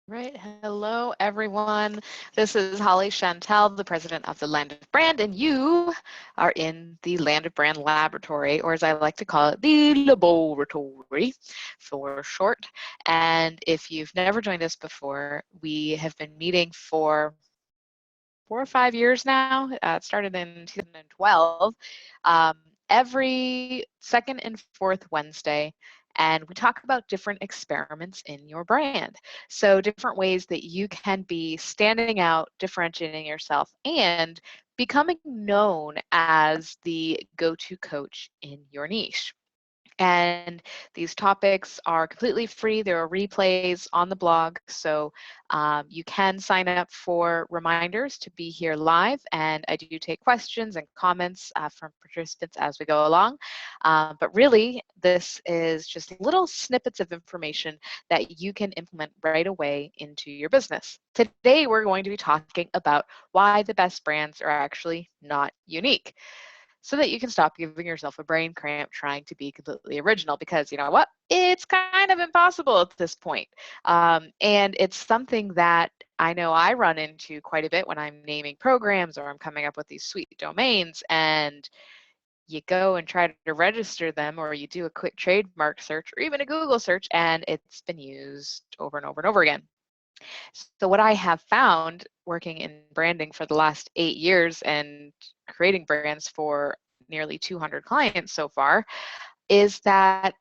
Right. Hello, everyone. This is Holly Chantal, the president of the Land of Brand, and you are in the Land of Brand Laboratory, or as I like to call it, the LOBoratory for short. And if you've never joined us before, we have been meeting for 4 or 5 years now. It started in 2012, every second and fourth Wednesday. And we talk about different experiments in your brand. So, different ways that you can be standing out, differentiating yourself, and becoming known as the go to coach in your niche. And these topics are completely free. There are replays on the blog, so you can sign up for reminders to be here live. And I do take questions and comments from participants as we go along. But really, this is just little snippets of information that you can implement right away into your business. Today, we're going to be talking about why the best brands are actually not unique, so that you can stop giving yourself a brain cramp trying to be completely original, because you know what? It's kind of impossible at this point. And it's something that I know I run into quite a bit when I'm naming programs or I'm coming up with these sweet domains, and you go and try to register them, or you do a quick trademark search or even a Google search, and it's been used over and over and over again. So what I have found working in branding for the last 8 years and creating brands for nearly 200 clients so far is that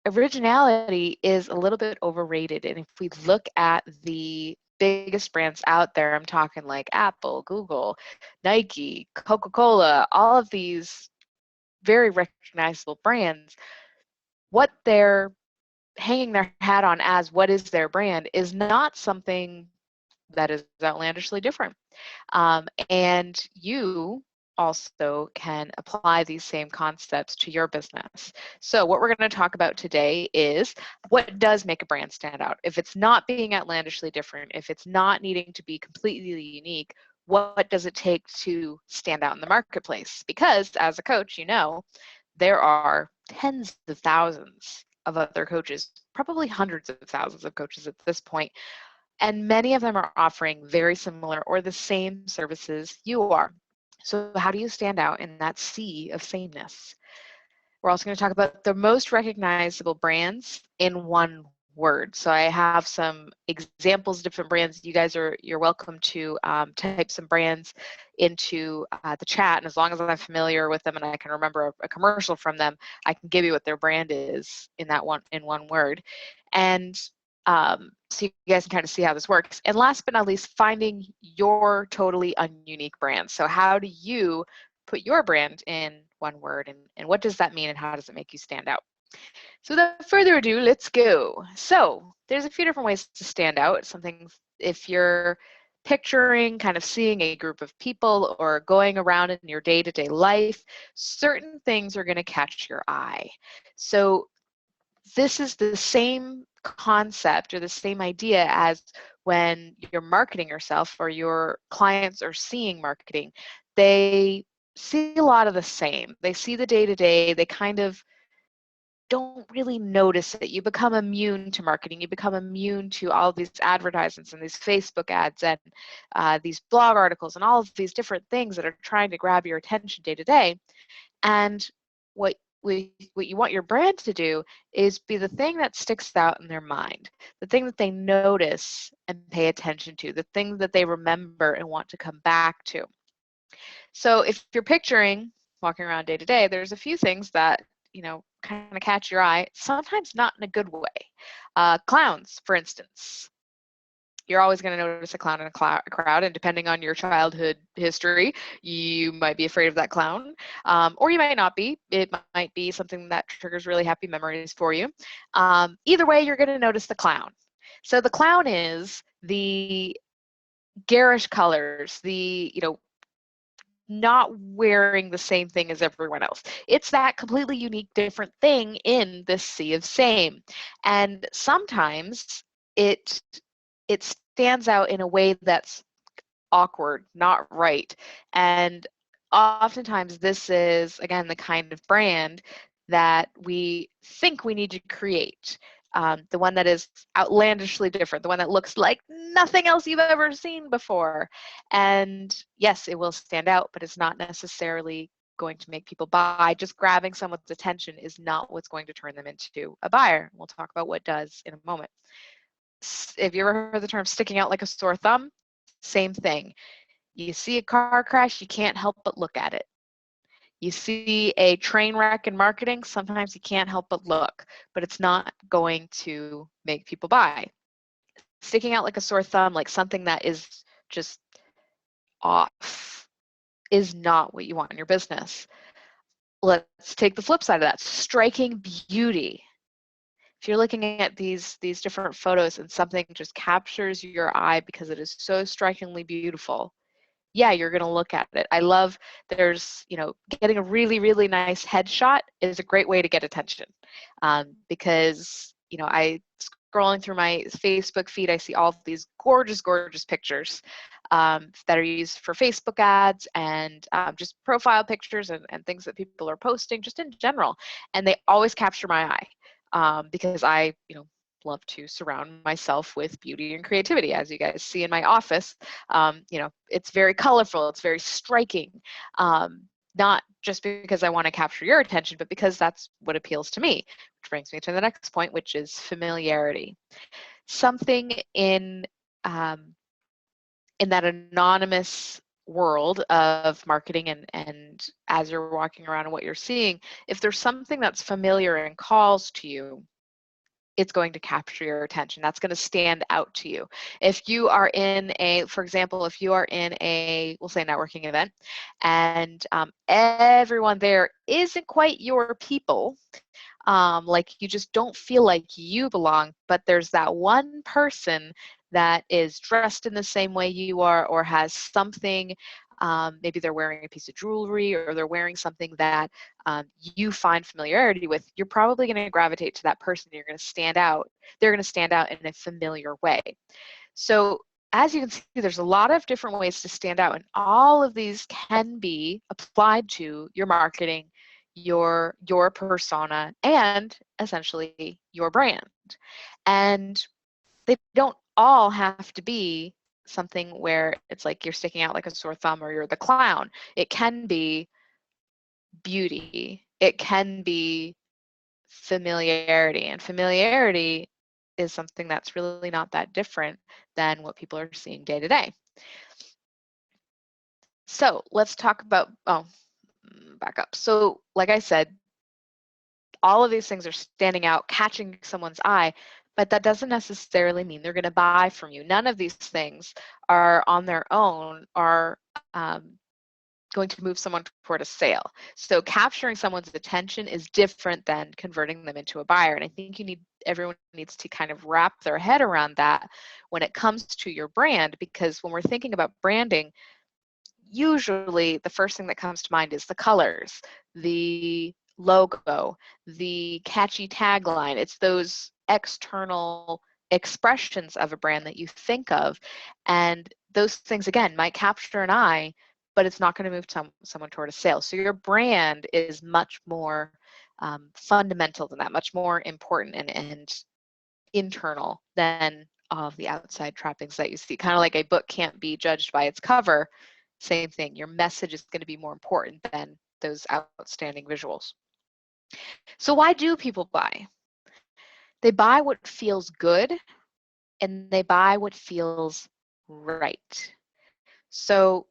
originality is a little bit overrated. And if we look at the biggest brands out there, I'm talking like Apple, Google, Nike, Coca-Cola, all of these very recognizable brands, what they're hanging their hat on as what is their brand is not something that is outlandishly different. And you also can apply these same concepts to your business. So what we're going to talk about today is what does make a brand stand out. If it's not being outlandishly different, if it's not needing to be completely unique, what does it take to stand out in the marketplace? Because as a coach, you know, there are tens of thousands of other coaches, probably hundreds of thousands of coaches at this point, and many of them are offering very similar or the same services you are. So how do you stand out in that sea of sameness? We're also going to talk about the most recognizable brands in one word. So I have some examples of different brands. You're welcome to type some brands into the chat, and as long as I'm familiar with them and I can remember a commercial from them, I can give you what their brand is in one word. And so you guys can kind of see how this works. And last but not least, finding your totally ununique brand. So how do you put your brand in one word, and what does that mean, and how does it make you stand out? So without further ado, let's go. So there's a few different ways to stand out. Something, if you're picturing kind of seeing a group of people or going around in your day-to-day life, certain things are going to catch your eye. So this is the same concept or the same idea as when you're marketing yourself or your clients are seeing marketing. They see a lot of the same. They see the day-to-day. They kind of don't really notice it. You become immune to marketing. You become immune to all of these advertisements and these Facebook ads and these blog articles and all of these different things that are trying to grab your attention day to day. And what you want your brand to do is be the thing that sticks out in their mind, the thing that they notice and pay attention to, the thing that they remember and want to come back to. So if you're picturing walking around day to day, there's a few things that, you know, kind of catch your eye, sometimes not in a good way. Clowns, for instance. You're always going to notice a clown in a crowd, and depending on your childhood history, you might be afraid of that clown, or you might not be. It might be something that triggers really happy memories for you. Either way, you're going to notice the clown. So the clown is the garish colors, the, you know, not wearing the same thing as everyone else. It's that completely unique, different thing in this sea of same. And sometimes it stands out in a way that's awkward, not right. And oftentimes this is, again, the kind of brand that we think we need to create. the one that is outlandishly different, the one that looks like nothing else you've ever seen before. And yes, it will stand out, but it's not necessarily going to make people buy. Just grabbing someone's attention is not what's going to turn them into a buyer. We'll talk about what does in a moment. If you ever heard the term sticking out like a sore thumb, same thing. You see a car crash, you can't help but look at it. You see a train wreck in marketing, sometimes you can't help but look, but it's not going to make people buy. Sticking out like a sore thumb, like something that is just off, is not what you want in your business. Let's take the flip side of that, striking beauty. If you're looking at these different photos and something just captures your eye because it is so strikingly beautiful, yeah, you're going to look at it. I love, there's, getting a really, really nice headshot is a great way to get attention, because, I scrolling through my Facebook feed, I see all of these gorgeous, gorgeous pictures that are used for Facebook ads and just profile pictures and things that people are posting just in general. And they always capture my eye because I, love to surround myself with beauty and creativity. As you guys see in my office, it's very colorful, it's very striking, not just because I want to capture your attention, but because that's what appeals to me, which brings me to the next point, which is familiarity. Something in that anonymous world of marketing and as you're walking around and what you're seeing, if there's something that's familiar and calls to you, it's going to capture your attention. That's going to stand out to you. If you are in for example, if you are in we'll say networking event, and everyone there isn't quite your people, like you just don't feel like you belong, but there's that one person that is dressed in the same way you are or has something, maybe they're wearing a piece of jewelry or they're wearing something that you find familiarity with, you're probably going to gravitate to that person. You're going to stand out. They're going to stand out in a familiar way. So as you can see, there's a lot of different ways to stand out, and all of these can be applied to your marketing, your persona, and essentially your brand. And they don't all have to be something where it's like you're sticking out like a sore thumb or you're the clown. It can be beauty. It can be familiarity. And familiarity is something that's really not that different than what people are seeing day to day. So let's talk about, back up. So like I said, all of these things are standing out, catching someone's eye, but that doesn't necessarily mean they're going to buy from you. None of these things are on their own are going to move someone toward a sale. So capturing someone's attention is different than converting them into a buyer. And I think everyone needs to kind of wrap their head around that when it comes to your brand, because when we're thinking about branding, usually the first thing that comes to mind is the colors, the logo, the catchy tagline. It's those external expressions of a brand that you think of. And those things, again, might capture an eye, but it's not going to move someone toward a sale. So your brand is much more fundamental than that, much more important and internal than all of the outside trappings that you see. Kind of like a book can't be judged by its cover. Same thing, your message is going to be more important than those outstanding visuals. So why do people buy? They buy what feels good and they buy what feels right. So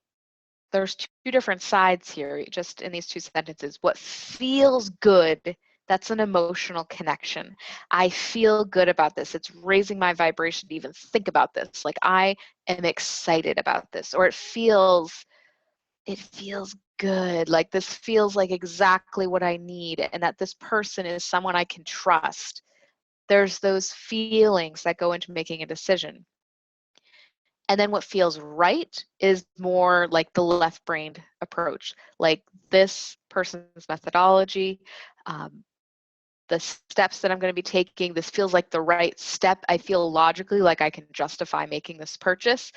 there's two different sides here, just in these two sentences. What feels good, that's an emotional connection. I feel good about this. It's raising my vibration to even think about this. Like I am excited about this, or it feels good. Like this feels like exactly what I need, and that this person is someone I can trust. There's those feelings that go into making a decision. And then what feels right is more like the left-brained approach, like this person's methodology, the steps that I'm going to be taking. This feels like the right step. I feel logically like I can justify making this purchase.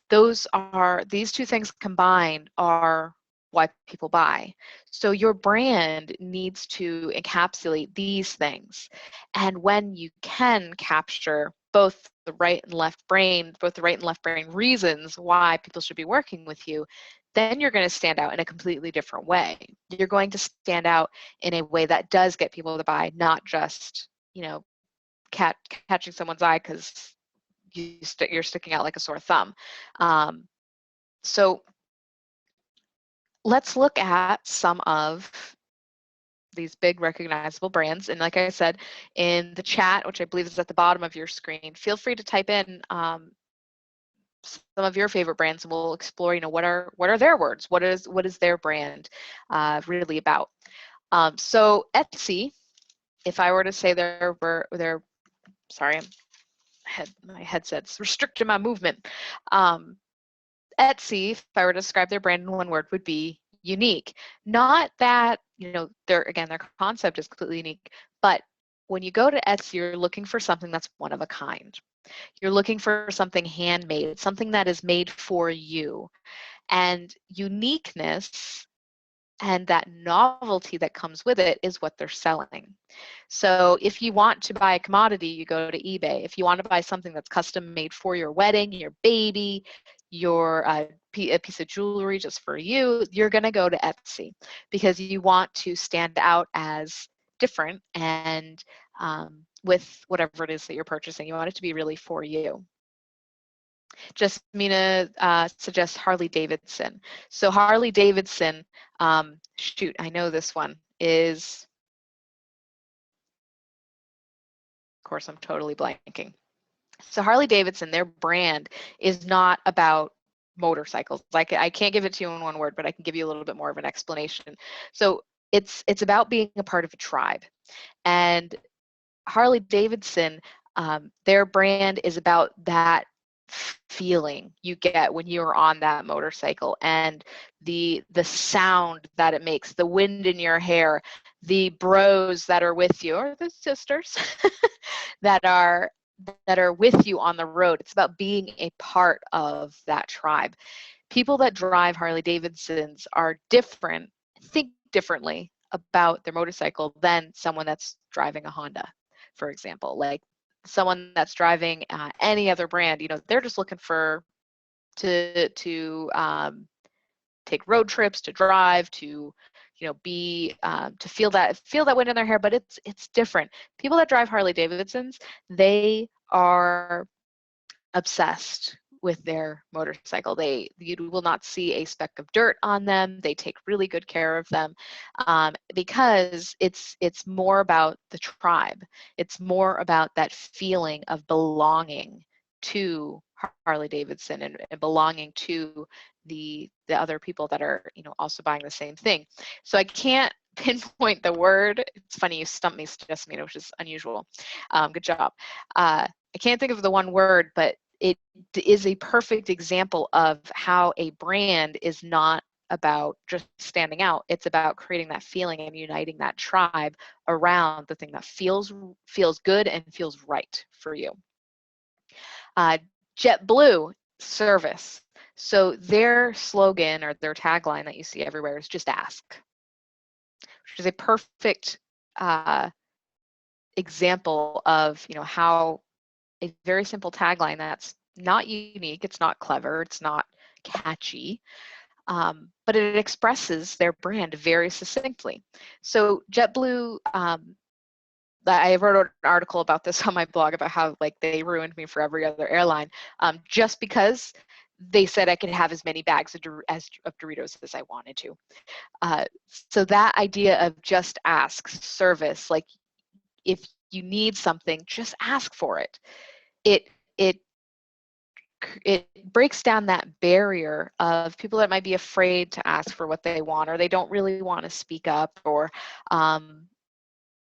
These two things combined are why people buy. So your brand needs to encapsulate these things. And when you can capture both the right and left brain, both the right and left brain reasons why people should be working with you, then you're going to stand out in a completely different way. You're going to stand out in a way that does get people to buy, not just, you know, catching someone's eye because you're sticking out like a sore thumb. So let's look at some of these big recognizable brands. And like I said, in the chat, which I believe is at the bottom of your screen, feel free to type in some of your favorite brands, and we'll explore, you know, what are their words? What is their brand really about? So Etsy, if I were to say sorry, my headset's restricting my movement. Etsy, if I were to describe their brand in one word, would be unique. Not that, you know, their concept is completely unique, but when you go to Etsy, you're looking for something that's one of a kind. You're looking for something handmade, something that is made for you. And uniqueness and that novelty that comes with it is what they're selling. So if you want to buy a commodity, you go to eBay. If you want to buy something that's custom made for your wedding, your baby, your a piece of jewelry just for you, you're going to go to Etsy because you want to stand out as different and with whatever it is that you're purchasing. You want it to be really for you. Jasmina suggests Harley Davidson. So Harley Davidson, shoot, I know this one is, of course, I'm totally blanking. So Harley Davidson, their brand is not about motorcycles. Like I can't give it to you in one word, but I can give you a little bit more of an explanation. So it's about being a part of a tribe. And Harley Davidson, their brand is about that feeling you get when you're on that motorcycle and the sound that it makes, the wind in your hair, the bros that are with you, or the sisters that are with you on the road. It's about being a part of that tribe. People that drive Harley Davidsons are different, think differently about their motorcycle than someone that's driving a Honda, for example. Like someone that's driving any other brand, you know, they're just looking for to take road trips, to drive, to, you know, be to feel that wind in their hair. But it's different. People that drive Harley Davidsons, they are obsessed with their motorcycle. You will not see a speck of dirt on them. They take really good care of them because it's more about the tribe. It's more about that feeling of belonging to Harley Davidson and belonging to the other people that are, you know, also buying the same thing. So I can't pinpoint the word. It's funny, you stumped me, Jasmine, which is unusual. Good job. I can't think of the one word, but it is a perfect example of how a brand is not about just standing out. It's about creating that feeling and uniting that tribe around the thing that feels good and feels right for you. JetBlue, service. So their slogan or their tagline that you see everywhere is just ask, which is a perfect example of, you know, how a very simple tagline that's not unique, it's not clever, it's not catchy, but it expresses their brand very succinctly. So JetBlue, I wrote an article about this on my blog about how like they ruined me for every other airline just because they said I could have as many bags of Doritos as I wanted to. So that idea of just ask, service, like if you need something, just ask for it. It breaks down that barrier of people that might be afraid to ask for what they want, or they don't really want to speak up, or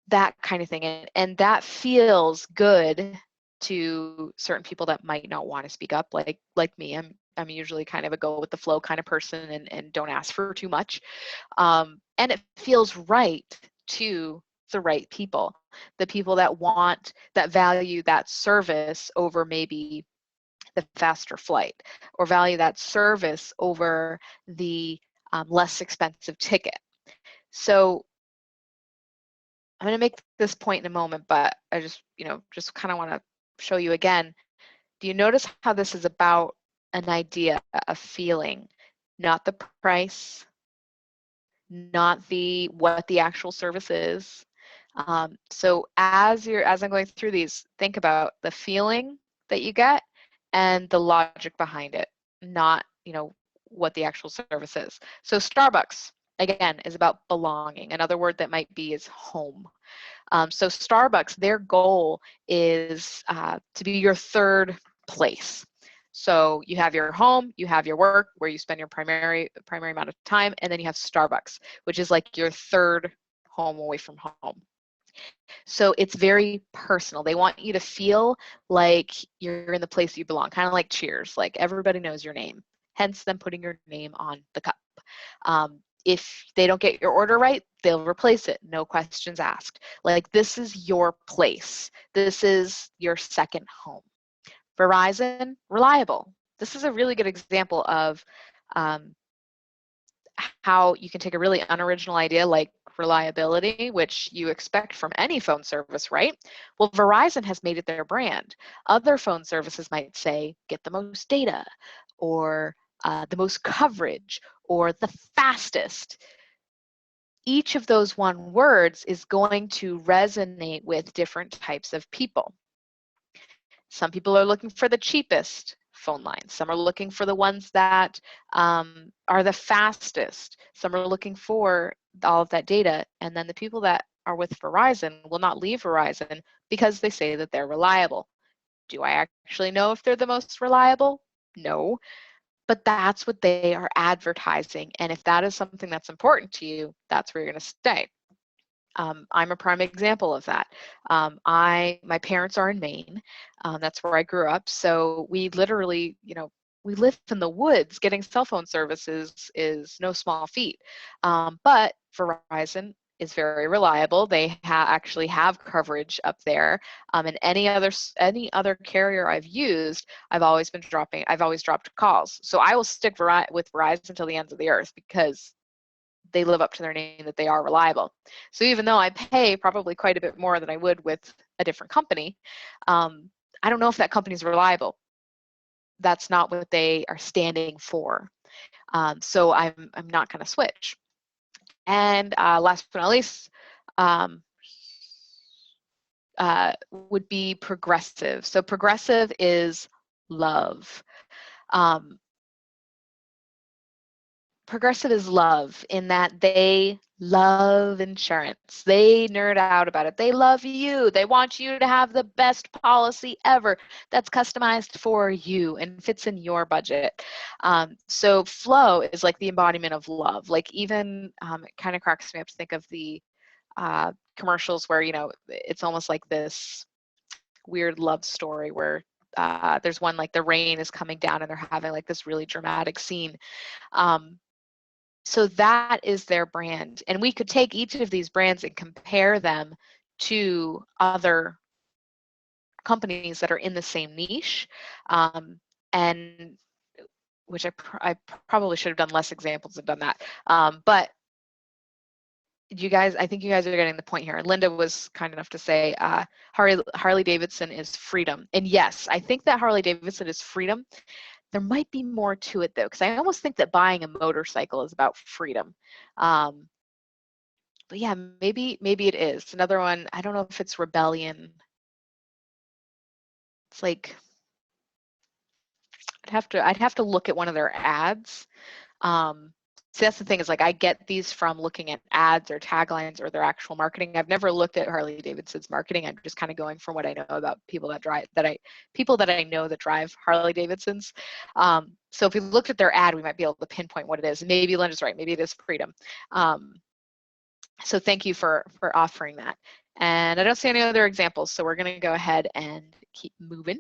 that kind of thing. And that feels good to certain people that might not want to speak up, like me. I'm usually kind of a go with the flow kind of person and don't ask for too much. And it feels right to the right people, the people that value that service over maybe the faster flight, or value that service over the less expensive ticket. So I'm going to make this point in a moment, but I just, just kind of want to show you again. Do you notice how this is about an idea, a feeling, not the price, not what the actual service is? So as I'm going through these, think about the feeling that you get and the logic behind it, not, what the actual service is. So Starbucks, again, is about belonging. Another word that might be is home. So Starbucks, their goal is to be your third place. So you have your home, you have your work where you spend your primary amount of time, and then you have Starbucks, which is like your third home away from home. So it's very personal. They want you to feel like you're in the place you belong, kind of like Cheers, like everybody knows your name, hence them putting your name on the cup. If they don't get your order right, they'll replace it, no questions asked. Like, this is your place. This is your second home. Verizon, reliable. This is a really good example of how you can take a really unoriginal idea like reliability, which you expect from any phone service, right? Well, Verizon has made it their brand. Other phone services might say, get the most data, or the most coverage, or the fastest. Each of those one words is going to resonate with different types of people. Some people are looking for the cheapest phone lines. Some are looking for the ones that are the fastest. Some are looking for all of that data. And then the people that are with Verizon will not leave Verizon because they say that they're reliable. Do I actually know if they're the most reliable? No. But that's what they are advertising. And if that is something that's important to you, that's where you're going to stay. I'm a prime example of that. My parents are in Maine. That's where I grew up. So we literally, we live in the woods. Getting cell phone services is no small feat. But Verizon is very reliable. They actually have coverage up there. And any other carrier I've used, I've always dropped calls. So I will stick with Verizon until the ends of the earth because they live up to their name, that they are reliable. So even though I pay probably quite a bit more than I would with a different company, I don't know if that company is reliable. That's not what they are standing for. So I'm not going to switch. And last but not least, would be progressive. So progressive is love. Progressive is love in that they love insurance. They nerd out about it. They love you. They want you to have the best policy ever that's customized for you and fits in your budget. So flow is like the embodiment of love. Like even it kind of cracks me up to think of the commercials where, it's almost like this weird love story where there's one like the rain is coming down and they're having like this really dramatic scene. So that is their brand. And we could take each of these brands and compare them to other companies that are in the same niche. And which I probably should have done less examples and done that. But I think you guys are getting the point here. Linda was kind enough to say Harley Davidson is freedom. And yes, I think that Harley Davidson is freedom. There might be more to it though, because I almost think that buying a motorcycle is about freedom. But yeah, maybe it is. Another one, I don't know if it's rebellion. It's like I'd have to look at one of their ads. So that's the thing, is like I get these from looking at ads or taglines or their actual marketing. I've never looked at Harley Davidson's marketing. I'm just kind of going from what I know about people that I know that drive Harley Davidsons. So if we looked at their ad, we might be able to pinpoint what it is. Maybe Linda's right. Maybe it is freedom. So thank you for offering that. And I don't see any other examples, so we're going to go ahead and keep moving.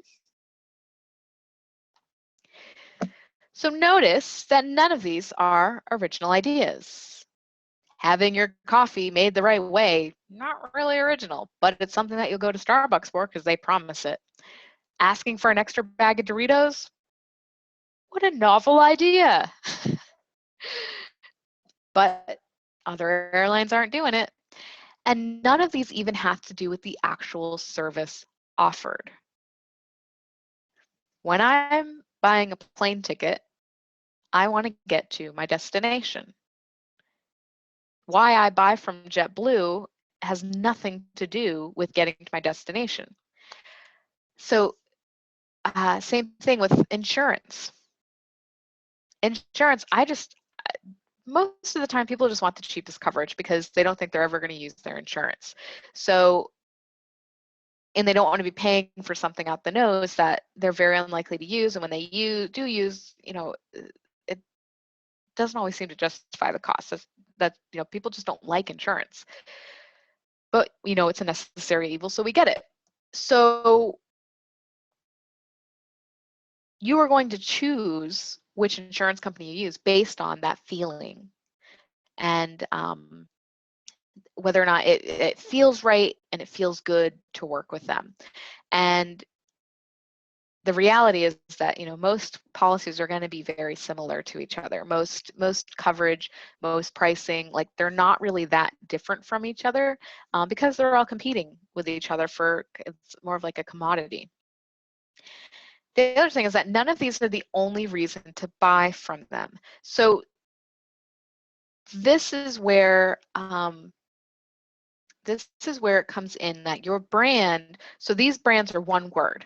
So notice that none of these are original ideas. Having your coffee made the right way, not really original, but it's something that you'll go to Starbucks for because they promise it. Asking for an extra bag of Doritos? What a novel idea. but other airlines aren't doing it. And none of these even have to do with the actual service offered. When I'm buying a plane ticket, I want to get to my destination. Why I buy from JetBlue has nothing to do with getting to my destination. So same thing with insurance. Insurance, most of the time people just want the cheapest coverage because they don't think they're ever going to use their insurance. So, and they don't want to be paying for something out the nose that they're very unlikely to use. And when they do use, it doesn't always seem to justify the cost. People just don't like insurance. But, it's a necessary evil, so we get it. So you are going to choose which insurance company you use based on that feeling and whether or not it feels right and it feels good to work with them. And the reality is that most policies are going to be very similar to each other. Most coverage, most pricing, like they're not really that different from each other because they're all competing with each other it's more of like a commodity. The other thing is that none of these are the only reason to buy from them. So this is where it comes in that your brand, so these brands are one word,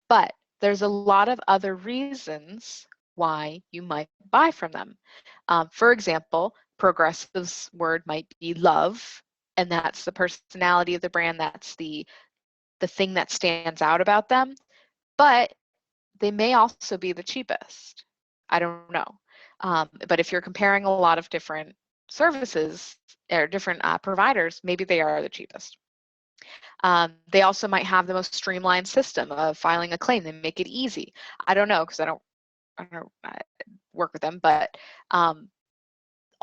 but there's a lot of other reasons why you might buy from them. For example, Progressive's word might be love, and that's the personality of the brand, that's the thing that stands out about them, but they may also be the cheapest. I don't know. But if you're comparing a lot of different services or different providers, maybe they are the cheapest. They also might have the most streamlined system of filing a claim. They make it easy. I don't know because I don't work with them, but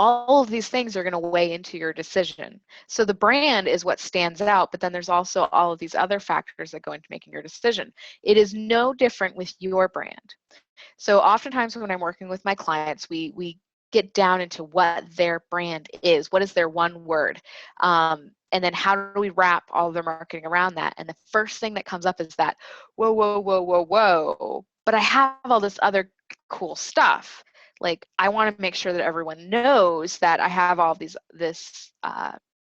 all of these things are going to weigh into your decision. So the brand is what stands out, but then there's also all of these other factors that go into making your decision. It is no different with your brand. So oftentimes when I'm working with my clients, we get down into what their brand is. What is their one word? And then how do we wrap all of their marketing around that? And the first thing that comes up is that, whoa, whoa, whoa, whoa, whoa, but I have all this other cool stuff. Like I want to make sure that everyone knows that I have all this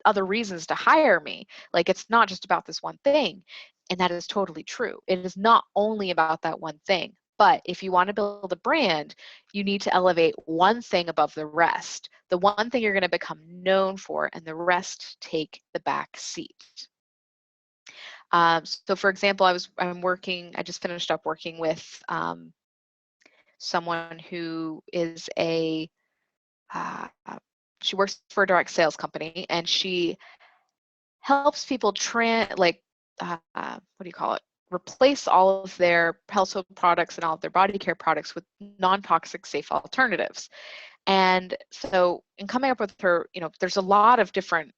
other reasons to hire me. Like it's not just about this one thing. And that is totally true. It is not only about that one thing. But if you want to build a brand, you need to elevate one thing above the rest. The one thing you're going to become known for, and the rest take the back seat. So for example, I just finished up working with someone who is she works for a direct sales company, and she helps people replace all of their household products and all of their body care products with non-toxic, safe alternatives. And so in coming up with her, there's a lot of different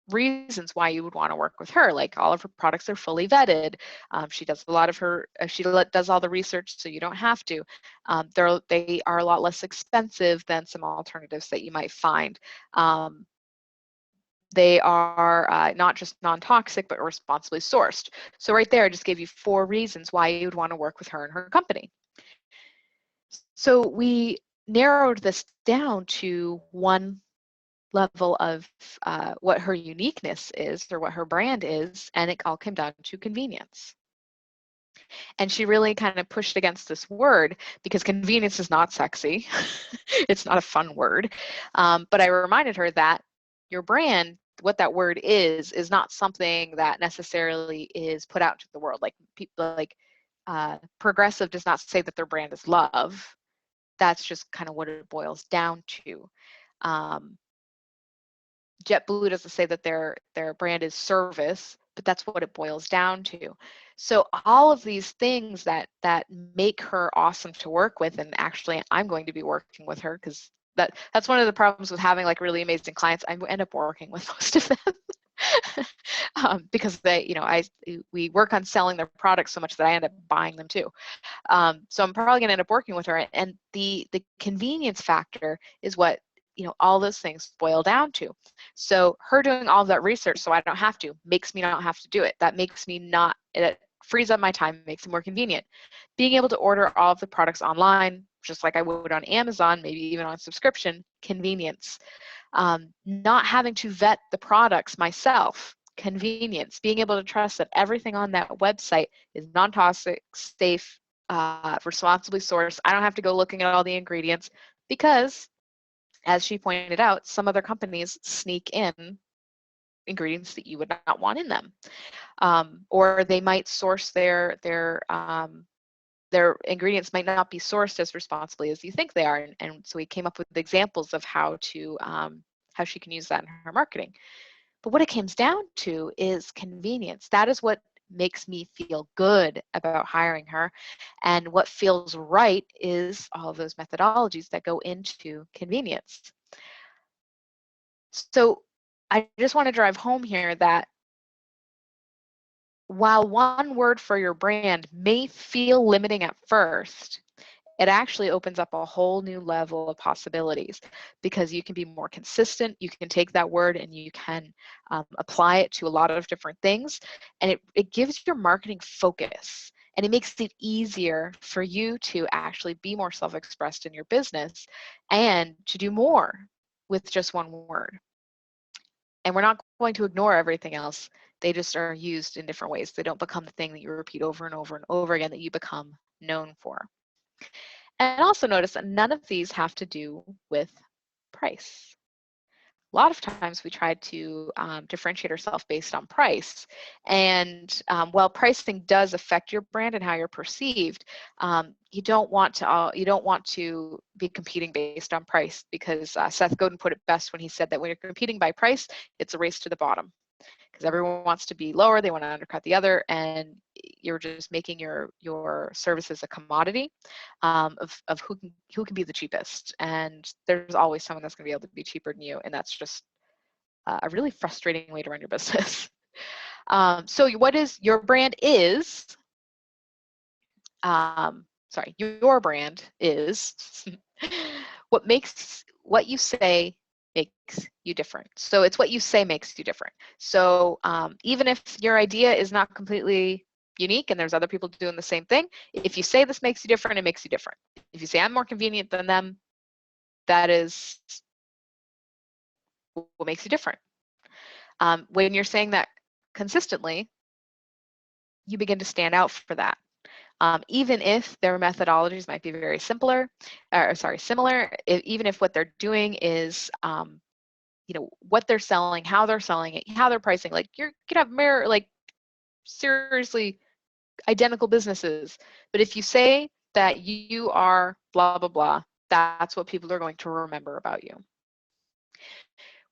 reasons why you would want to work with her. Like all of her products are fully vetted. She does a lot of does all the research, so you don't have to. They are a lot less expensive than some alternatives that you might find. They are not just non-toxic, but responsibly sourced. So right there, I just gave you 4 reasons why you would want to work with her and her company. So we narrowed this down to one level of what her uniqueness is or what her brand is, and it all came down to convenience. And she really kind of pushed against this word because convenience is not sexy. It's not a fun word. But I reminded her that your brand, what that word is not something that necessarily is put out to the world. Like people Progressive does not say that their brand is love. That's just kind of what it boils down to. JetBlue doesn't say that their brand is service, but that's what it boils down to. So all of these things that make her awesome to work with, and actually I'm going to be working with her because that's one of the problems with having like really amazing clients. I end up working with most of them. because they, we work on selling their products so much that I end up buying them too. So I'm probably going to end up working with her. And the convenience factor is what, all those things boil down to. So her doing all of that research so I don't have to makes me not have to do it. That makes me not, it frees up my time, makes it more convenient. Being able to order all of the products online, just like I would on Amazon, maybe even on subscription, convenience. Not having to vet the products myself, convenience. Being able to trust that everything on that website is non-toxic, safe, responsibly sourced. I don't have to go looking at all the ingredients because, as she pointed out, some other companies sneak in ingredients that you would not want in them, or they might source their ingredients might not be sourced as responsibly as you think they are. And so we came up with examples of how she can use that in her marketing. But what it comes down to is convenience. That is what makes me feel good about hiring her. And what feels right is all of those methodologies that go into convenience. So I just want to drive home here that while one word for your brand may feel limiting at first, it actually opens up a whole new level of possibilities because you can be more consistent. You can take that word and you can apply it to a lot of different things. And it gives your marketing focus, and it makes it easier for you to actually be more self-expressed in your business and to do more with just one word. And we're not going to ignore everything else. They just are used in different ways. They don't become the thing that you repeat over and over and over again that you become known for. And also notice that none of these have to do with price. A lot of times we try to differentiate ourselves based on price. And while pricing does affect your brand and how you're perceived, you don't want to be competing based on price, because Seth Godin put it best when he said that when you're competing by price, it's a race to the bottom, because everyone wants to be lower, they want to undercut the other, and you're just making your services a commodity of who can be the cheapest. And there's always someone that's going to be able to be cheaper than you, and that's just a really frustrating way to run your business. So what is your brand is, your brand is what you say makes you different. So it's what you say makes you different. So even if your idea is not completely unique and there's other people doing the same thing, if you say this makes you different, it makes you different. If you say I'm more convenient than them, that is what makes you different. When you're saying that consistently, you begin to stand out for that. Even if their methodologies might be very similar, even if what they're doing is, what they're selling, how they're selling it, how they're pricing. Like you could have seriously identical businesses, but if you say that you are blah, blah, blah, that's what people are going to remember about you.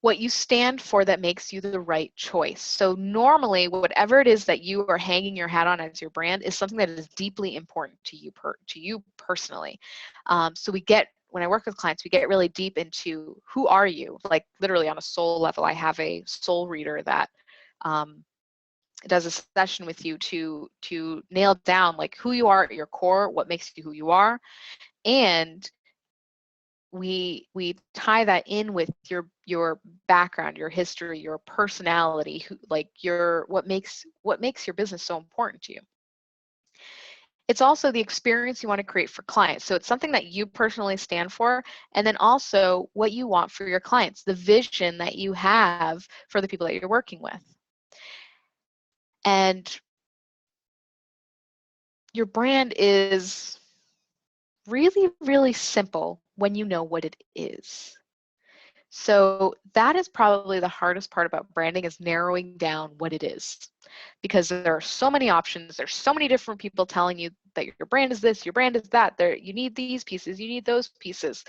What you stand for that makes you the right choice. So normally, whatever it is that you are hanging your hat on as your brand is something that is deeply important to you personally. So when I work with clients, we get really deep into who are you, like literally on a soul level. I have a soul reader that does a session with you to nail down like who you are at your core, what makes you who you are, and we tie that in with your background, your history, your personality, what makes your business so important to you. It's also the experience you want to create for clients. So it's something that you personally stand for, and then also what you want for your clients, the vision that you have for the people that you're working with. And your brand is really, really simple when you know what it is. So that is probably the hardest part about branding, is narrowing down what it is, because there are so many options. There's so many different people telling you that your brand is this, your brand is that. You need these pieces, you need those pieces.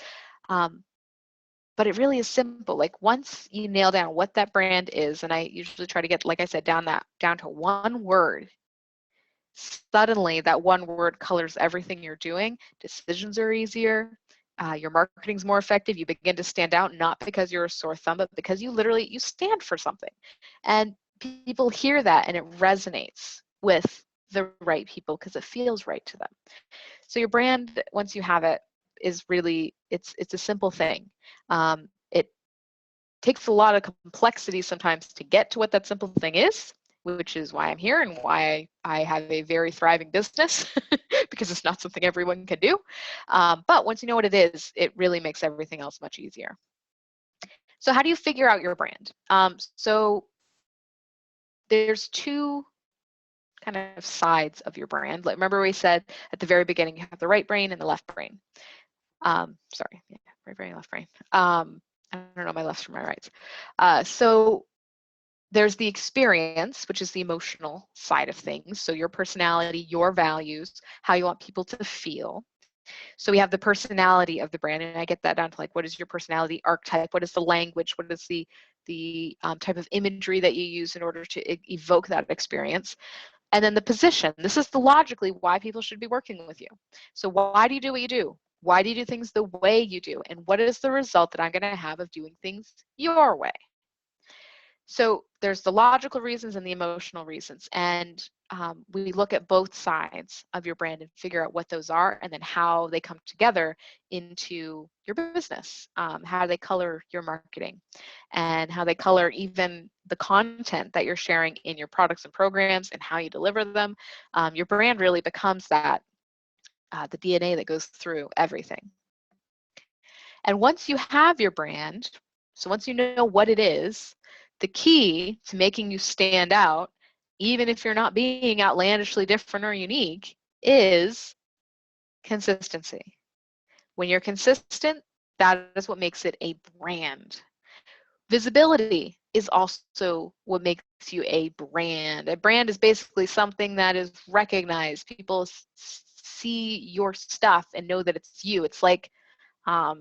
But it really is simple. Like once you nail down what that brand is, and I usually try to get, like I said, down to one word, suddenly that one word colors everything you're doing. Decisions are easier. Your marketing's more effective. You begin to stand out, not because you're a sore thumb, but because you stand for something. And people hear that and it resonates with the right people because it feels right to them. So your brand, once you have it, is really, it's a simple thing. It takes a lot of complexity sometimes to get to what that simple thing is, which is why I'm here and why I have a very thriving business because it's not something everyone can do. But once you know what it is, it really makes everything else much easier. So how do you figure out your brand? So there's two kind of sides of your brand. Like, remember we said at the very beginning, you have the right brain and the left brain. Sorry, yeah, right brain, left brain. I don't know my lefts from my rights. So there's the experience, which is the emotional side of things. So your personality, your values, how you want people to feel. So we have the personality of the brand, and I get that down to like, what is your personality archetype? What is the language? What is the type of imagery that you use in order to evoke that experience? And then the position. This is the logically why people should be working with you. So why do you do what you do? Why do you do things the way you do? And what is the result that I'm going to have of doing things your way? So there's the logical reasons and the emotional reasons. And we look at both sides of your brand and figure out what those are and then how they come together into your business, how they color your marketing, and how they color even the content that you're sharing in your products and programs and how you deliver them. Your brand really becomes that, the DNA that goes through everything. And once you have your brand, so once you know what it is, the key to making you stand out, even if you're not being outlandishly different or unique, is consistency. When you're consistent, that is what makes it a brand. Visibility is also what makes you a brand. A brand is basically something that is recognized. People see your stuff and know that it's you. It's like, I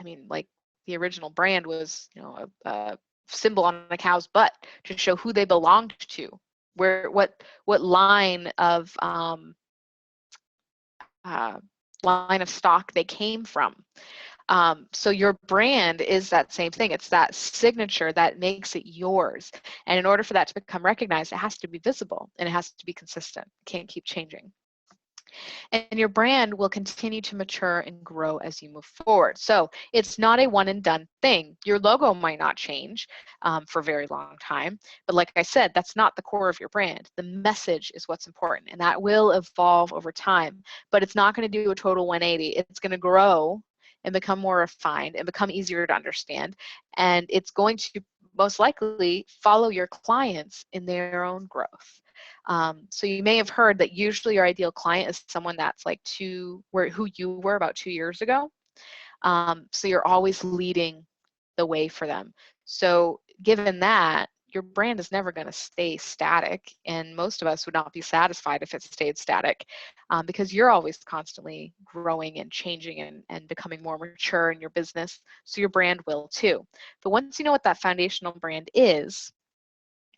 mean, like the original brand was, you know, a symbol on a cow's butt to show who they belonged to, where what line of stock they came from. So your brand is that same thing. It's that signature that makes it yours. And in order for that to become recognized, it has to be visible and it has to be consistent. It can't keep changing. And your brand will continue to mature and grow as you move forward. So it's not a one and done thing. Your logo might not change for a very long time, but like I said, that's not the core of your brand. The message is what's important, and that will evolve over time, but it's not going to do a total 180. It's going to grow and become more refined and become easier to understand, and it's going to most likely follow your clients in their own growth. So you may have heard that usually your ideal client is someone that's like who you were about 2 years ago. So you're always leading the way for them. So given that, your brand is never going to stay static, and most of us would not be satisfied if it stayed static, because you're always constantly growing and changing and becoming more mature in your business, so your brand will too. But once you know what that foundational brand is,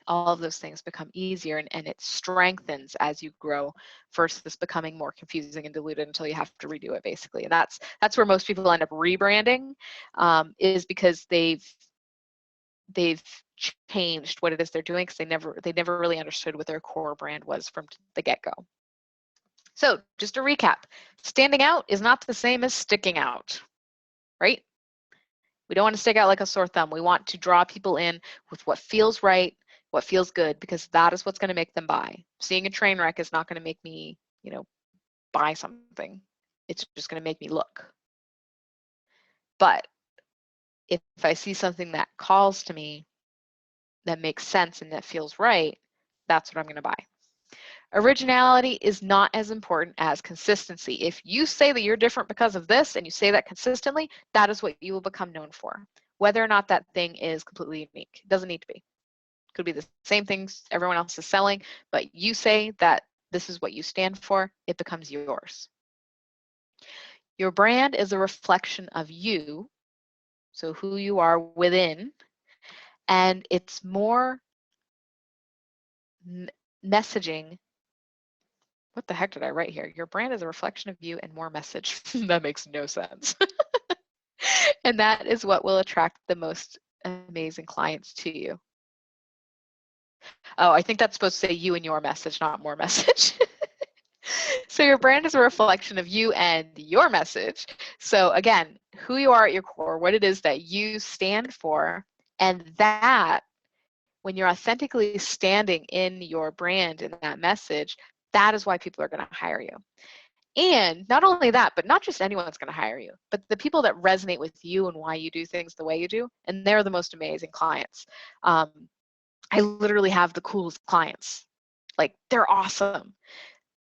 all of those things become easier, and it strengthens as you grow versus becoming more confusing and diluted until you have to redo it, basically. And that's where most people end up rebranding, is because they've changed what it is they're doing because they never really understood what their core brand was from the get-go. So just to recap, standing out is not the same as sticking out, right? We don't want to stick out like a sore thumb. We want to draw people in with what feels right, what feels good, because that is what's going to make them buy. Seeing a train wreck is not going to make me, buy something. It's just going to make me look. But if I see something that calls to me, that makes sense and that feels right, that's what I'm going to buy. Originality is not as important as consistency. If you say that you're different because of this and you say that consistently, that is what you will become known for. Whether or not that thing is completely unique. It doesn't need to be. It could be the same things everyone else is selling, but you say that this is what you stand for, it becomes yours. Your brand is a reflection of you, so who you are within, and it's more messaging. What the heck did I write here? Your brand is a reflection of you and more message. That makes no sense. And that is what will attract the most amazing clients to you. Oh, I think that's supposed to say you and your message, not more message. So your brand is a reflection of you and your message. So again, who you are at your core, what it is that you stand for, and that when you're authentically standing in your brand and that message, that is why people are going to hire you. And not only that, but not just anyone's going to hire you, but the people that resonate with you and why you do things the way you do, and they're the most amazing clients. I literally have the coolest clients. Like, they're awesome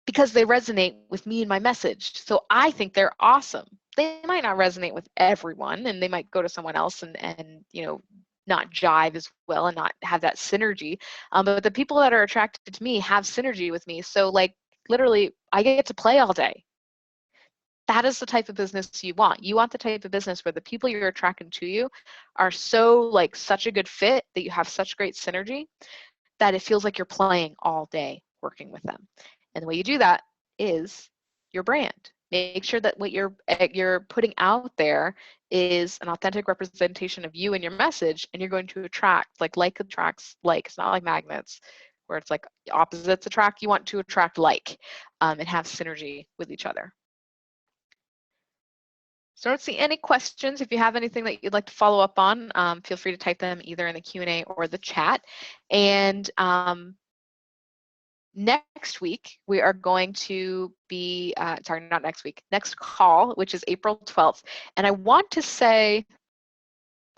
because they resonate with me and my message. So I think they're awesome. They might not resonate with everyone, and they might go to someone else and you know, not jive as well and not have that synergy. But the people that are attracted to me have synergy with me. So like, literally, I get to play all day. That is the type of business you want. You want the type of business where the people you're attracting to you are so like such a good fit that you have such great synergy that it feels like you're playing all day working with them. And the way you do that is your brand. Make sure that what you're putting out there is an authentic representation of you and your message, and you're going to attract, like attracts like. It's not like magnets where it's like opposites attract. You want to attract like, and have synergy with each other. So I don't see any questions. If you have anything that you'd like to follow up on, feel free to type them either in the Q&A or the chat. And next week, we are going to be, sorry, not next week, next call, which is April 12th. And I want to say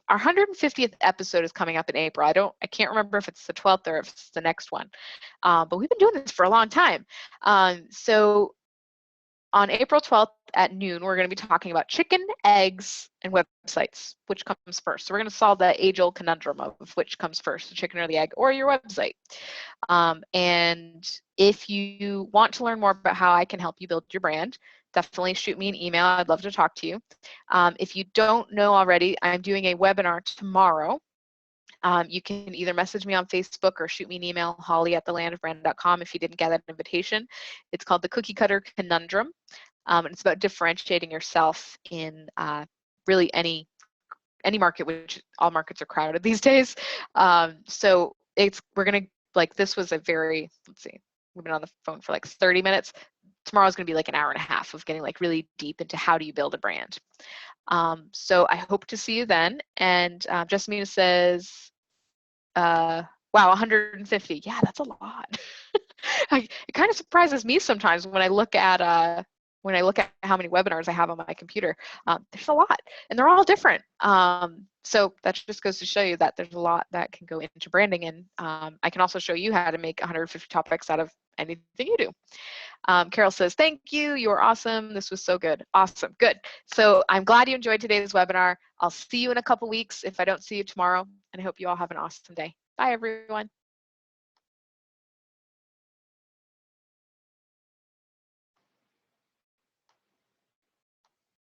our 150th episode is coming up in April. I can't remember if it's the 12th or if it's the next one. But we've been doing this for a long time. So on April 12th at noon, we're going to be talking about chicken, eggs, and websites. Which comes first? So we're going to solve that age-old conundrum of which comes first, the chicken or the egg, or your website. And if you want to learn more about how I can help you build your brand, definitely shoot me an email. I'd love to talk to you. If you don't know already, I'm doing a webinar tomorrow. You can either message me on Facebook or shoot me an email, holly@thelandofbrand.com, if you didn't get that invitation. It's called the Cookie Cutter Conundrum. And it's about differentiating yourself in really any market, which all markets are crowded these days. So we're going to, like, this was a very, let's see, we've been on the phone for like 30 minutes. Tomorrow's going to be like an hour and a half of getting like really deep into how do you build a brand. So I hope to see you then. And Jessamina says, wow, 150. Yeah, that's a lot. It kind of surprises me sometimes when I look at how many webinars I have on my computer. There's a lot, and they're all different. So that just goes to show you that there's a lot that can go into branding, and I can also show you how to make 150 topics out of anything you do. Carol says, thank you. You're awesome. This was so good. Awesome. Good. So I'm glad you enjoyed today's webinar. I'll see you in a couple weeks if I don't see you tomorrow, and I hope you all have an awesome day. Bye, everyone.